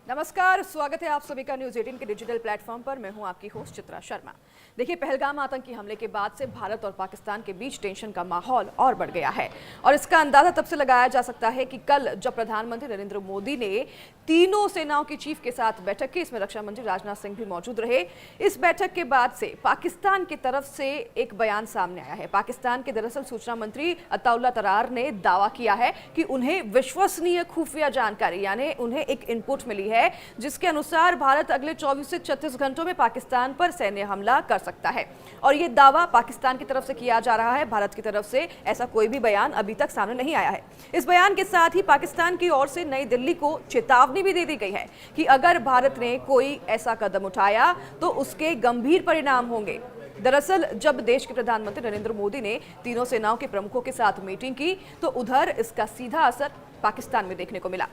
नमस्कार, स्वागत है आप सभी का न्यूज़ 18 के डिजिटल प्लेटफॉर्म पर। मैं हूं आपकी होस्ट चित्रा शर्मा। देखिए, पहलगाम आतंकी हमले के बाद से भारत और पाकिस्तान के बीच टेंशन का माहौल और बढ़ गया है और इसका अंदाजा तब से लगाया जा सकता है कि कल जब प्रधानमंत्री नरेंद्र मोदी ने तीनों सेनाओं के चीफ के साथ बैठक की, इसमें रक्षा मंत्री राजनाथ सिंह भी मौजूद रहे। इस बैठक के बाद से पाकिस्तान की तरफ से एक बयान सामने आया है। पाकिस्तान के दरअसल सूचना मंत्री अताउल्लाह तरार ने दावा किया है कि उन्हें विश्वसनीय खुफिया जानकारी यानी उन्हें एक इनपुट मिली है जिसके अनुसार भारत अगले 24 से 36 घंटों में पाकिस्तान पर सैन्य हमला कर सकता है। और यह दावा पाकिस्तान की तरफ से किया जा रहा है। भारत की तरफ से ऐसा कोई भी बयान अभी तक सामने नहीं आया है। इस बयान के साथ ही पाकिस्तान की ओर से नई दिल्ली को चेतावनी भी दे दी गई है कि अगर भारत ने कोई ऐसा कदम उठाया तो उसके गंभीर परिणाम होंगे। दरअसल जब देश के प्रधानमंत्री नरेंद्र मोदी ने तीनों सेनाओं के प्रमुखों के साथ मीटिंग की तो उधर इसका सीधा असर पाकिस्तान में देखने को मिला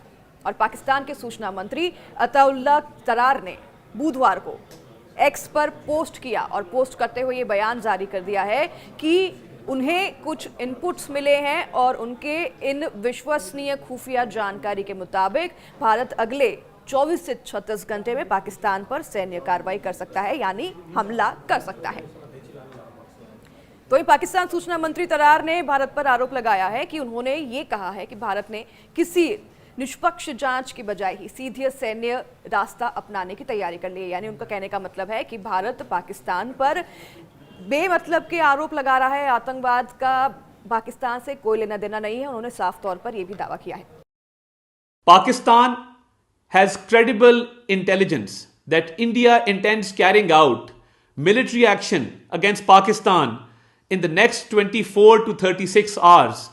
और पाकिस्तान के सूचना मंत्री अताउल्लाह तरार ने बुधवार को एक्स पर पोस्ट किया और पोस्ट करते हुए ये बयान जारी कर दिया है कि उन्हें कुछ इनपुट्स मिले हैं और उनके इन विश्वसनीय खुफिया जानकारी के मुताबिक भारत अगले 24 से 36 घंटे में पाकिस्तान पर सैन्य कार्रवाई कर सकता है, यानी हमला कर सकता है। तो वहीं पाकिस्तान सूचना मंत्री तरार ने भारत पर आरोप लगाया है कि उन्होंने ये कहा है कि भारत ने किसी निष्पक्ष जांच की बजाय ही सीधे सैन्य रास्ता अपनाने की तैयारी कर ली है। यानी उनका कहने का मतलब है कि भारत पाकिस्तान पर बेमतलब के आरोप लगा रहा है। आतंकवाद का पाकिस्तान से कोई लेना देना नहीं है। उन्होंने साफ तौर पर यह भी दावा किया है। Pakistan has credible intelligence that India intends carrying out military action against Pakistan in the next 24 to 36 hours.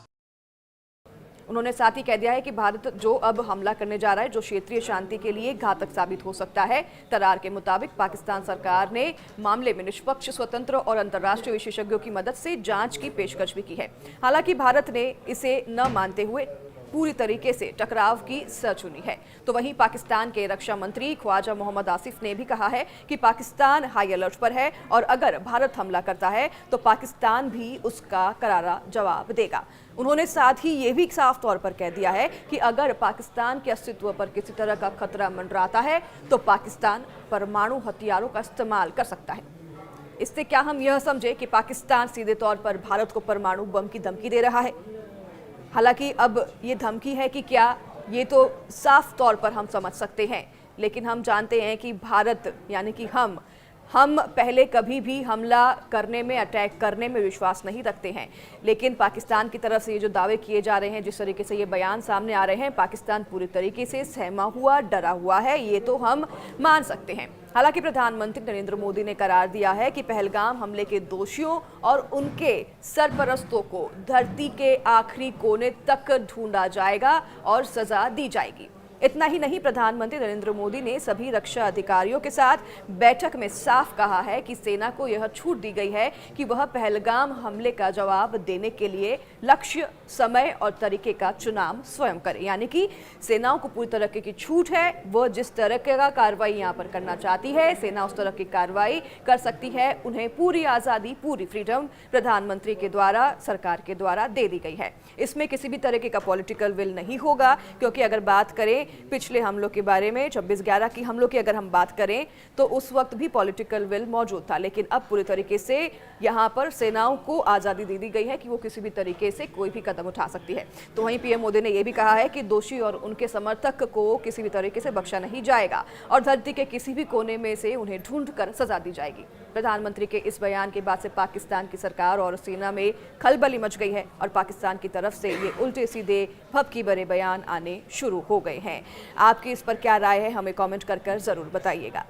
उन्होंने साथ ही कह दिया है कि भारत जो अब हमला करने जा रहा है जो क्षेत्रीय शांति के लिए घातक साबित हो सकता है। तरार के मुताबिक पाकिस्तान सरकार ने मामले में निष्पक्ष, स्वतंत्र और अंतर्राष्ट्रीय विशेषज्ञों की मदद से जांच की पेशकश भी की है। हालांकि भारत ने इसे न मानते हुए पूरी तरीके से टकराव की सर चुनी है। तो वहीं पाकिस्तान के रक्षा मंत्री ख्वाजा मोहम्मद आसिफ ने भी कहा है कि पाकिस्तान हाई अलर्ट पर है और अगर भारत हमला करता है तो पाकिस्तान भी उसका करारा जवाब देगा। उन्होंने साथ ही ये भी साफ तौर पर कह दिया है कि अगर पाकिस्तान के अस्तित्व पर किसी तरह का खतरा मंडराता है तो पाकिस्तान परमाणु हथियारों का इस्तेमाल कर सकता है। इससे क्या हम यह समझे कि पाकिस्तान सीधे तौर पर भारत को परमाणु बम की धमकी दे रहा है? हालांकि अब ये धमकी है कि क्या, ये तो साफ तौर पर हम समझ सकते हैं, लेकिन हम जानते हैं कि भारत यानी कि हम पहले कभी भी हमला करने में, अटैक करने में विश्वास नहीं रखते हैं। लेकिन पाकिस्तान की तरफ से ये जो दावे किए जा रहे हैं, जिस तरीके से ये बयान सामने आ रहे हैं, पाकिस्तान पूरी तरीके से सहमा हुआ, डरा हुआ है, ये तो हम मान सकते हैं। हालांकि प्रधानमंत्री नरेंद्र मोदी ने करार दिया है कि पहलगाम हमले के दोषियों और उनके सरपरस्तों को धरती के आखिरी कोने तक ढूंढा जाएगा और सजा दी जाएगी। इतना ही नहीं, प्रधानमंत्री नरेंद्र मोदी ने सभी रक्षा अधिकारियों के साथ बैठक में साफ कहा है कि सेना को यह छूट दी गई है कि वह पहलगाम हमले का जवाब देने के लिए लक्ष्य, समय और तरीके का चुनाव स्वयं करे। यानी कि सेनाओं को पूरी तरह की छूट है। वह जिस तरह का कार्रवाई यहाँ पर करना चाहती है, सेना उस तरह की कार्रवाई कर सकती है। उन्हें पूरी आज़ादी, पूरी फ्रीडम प्रधानमंत्री के द्वारा, सरकार के द्वारा दे दी गई है। इसमें किसी भी तरीके का पॉलिटिकल विल नहीं होगा, क्योंकि अगर बात करें पिछले हमलों के बारे में, 26/11 की हमलों की अगर हम बात करें तो उस वक्त भी पॉलिटिकल विल मौजूद था, लेकिन अब पूरी तरीके से यहां पर सेनाओं को आज़ादी दे दी गई है कि वो किसी भी तरीके से कोई भी कदम उठा सकती है। तो वहीं पीएम मोदी ने यह भी कहा है कि दोषी और उनके समर्थक को किसी भी तरीके से बख्शा नहीं जाएगा और धरती के किसी भी कोने में से उन्हें ढूंढ कर सजा दी जाएगी। प्रधानमंत्री के इस बयान के बाद से पाकिस्तान की सरकार और सेना में खलबली मच गई है और पाकिस्तान की तरफ से ये उल्टे सीधे भभकी भरे बयान आने शुरू हो गए हैं। आपकी इस पर क्या राय है, हमें कमेंट कर जरूर बताइएगा।